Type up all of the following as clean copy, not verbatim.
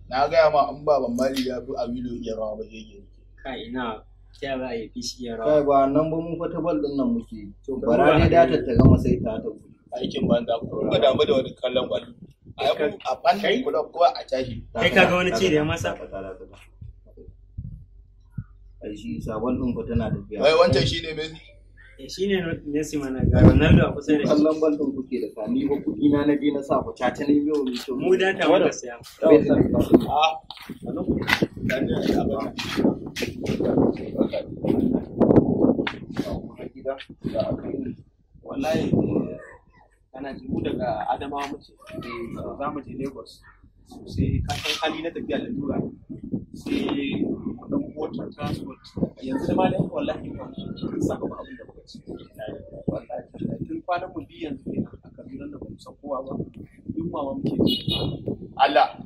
Na gaya ma in ba ban mali ya fi Abido iya rawa ba zai yi. Kai ina ta za a yi fishi iya kai rawa. ba nan ba mu fata bal din nan muke bara ne da ta gama sai ta gudu Aikin banza ku ga damu da wani kallon kwallo. A fannin kula ko a tashi. Kai kaga wani ci da ya masa? ai shi sabon din fa tana tafiya Wai wancan shine Messi. Shine Messi mana ga Ronaldo a kusa da shi. kallon bal din kuke da sani ba kudi na je na sa ku ta ne yau ne to Mu da ta muka saya. Ah, dan da ya ba. wallahi kana ji mu daga Adamawa muke za mu je Lagos sai ka san hali na tafiya da lura sai kudin motar transport yanzu da malam wallahi ba mu saka ba abin da muka ci wallahi tun kwanan mu biyu yanzu ne a Kaduna da ba mu san kowa ba duk mama muke ji Allah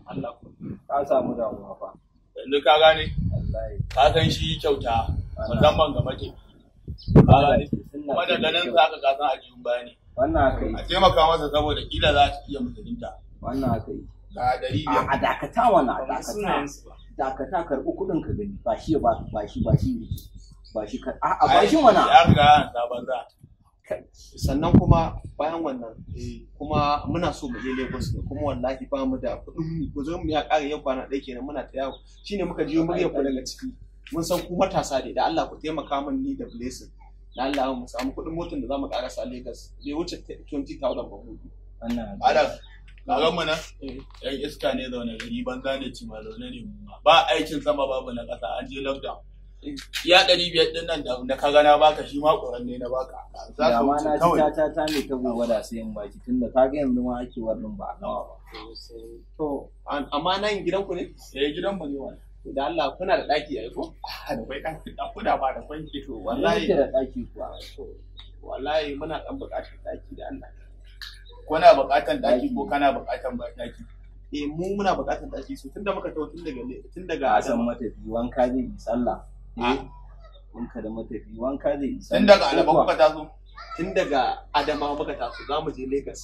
ka samu damuwa fa yanzu ka gane wallahi ka san shi kyauta musamman ga mace. Ka gane kuma da ganin za ka san ajiyun bayani. wannan aka yi A taimaka masa saboda kila za ta iya musulunta. wannan aka yi Ga dari biyar. a dakata wannan a Ba dakata sunayensu ba. dakata karɓi kuɗin ka gani ba shi ba shi ka a ba shi mana Ya riga ta banza. sannan kuma bayan wannan kuma muna so mu je Lagos ne kuma wallahi ba mu da kuɗin mu zo mu ya ƙara yau kwana ɗaya kenan muna ta yawo shine muka jiyo muryar ku daga ciki mun san ku matasa ne da Allah ku taimaka min ni da blessing da Allah mu samu kuɗin motar da zamu ƙarasa Lagos bai wuce 20,000 ba mu wannan Malam, kagan mu nan yan iska ne zaune gari banza ne ci ma zaune ne mu ma. Ba aikin sama babu na ƙasa an je lockdown. Ya 500 ɗin nan da ka gana baka shi ma ƙoran ne na baka. Za da ka ma wuce na ci kawai. ta ne ta gobe da sai in baki tunda ka ga yanzu ma ake wannan ba nawa ba to amma nan gidan ku ne Gidan mu ne wani. da Allah kuna da ɗaki ai ko Da kwai ɗakuna ba da kwai. to wallahi wallahi da ɗaki kuwa wallahi muna ɗan buƙatar ɗaki da Allah Kuna buƙatan ɗaki ko kana buƙatan ba ɗaki. mu muna buƙatar ɗaki so tunda muka tawo tun daga ka san matafi wanka zai yi sallah wanka da matafi wanka zai yi sallah Tun daga alaba kuka taso. tun daga Adamawa muka taso za mu je Lagos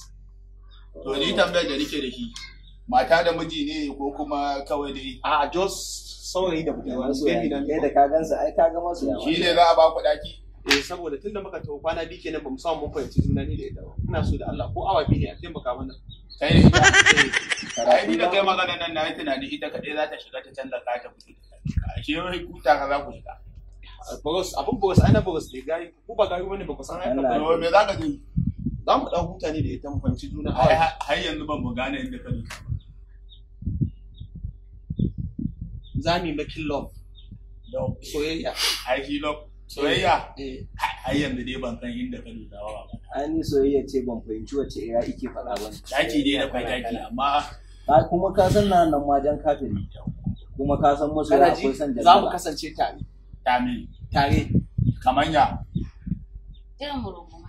To ni tambayar da nake da shi. Mata da miji ne ko kuma kawai dai. a Jos saurayi da budurwa baby nan kai da ka gansa ai ka ga masu yawa Shi ne za a ba ku ɗaki. saboda tunda muka tawo kwana biyu kenan ba mu samu mun fahimci juna ni da ita ba ina so da Allah ko awa biyu ne a taimaka mana Kai ne ita. Ai ni da kai magana nan na yi tunani ita kaɗai za ta shiga ta canza ka ta fito. Ashe wai kuta ka za ku shiga. Boros abun boros ai na boros ne gari ku ba gari bane ba ku san haka ba To me za ka je? za mu dan huta ne da ita mu fahimci juna Ai har yanzu ban mu gane inda ka duka. za mu yi making love Love. soyayya Ai shi love. Soyayya. eh Har yanzu dai ban san inda ka duka ba. ai ni soyayya ce ban fahimci wace ya ike faɗa ba Daki dai da kwai daki amma kuma ka san na nan wajen kafiri kuma ka san masu kana ya ji akwai san za mu jama'a kasance tare tami tare kamanya. Irin murunguma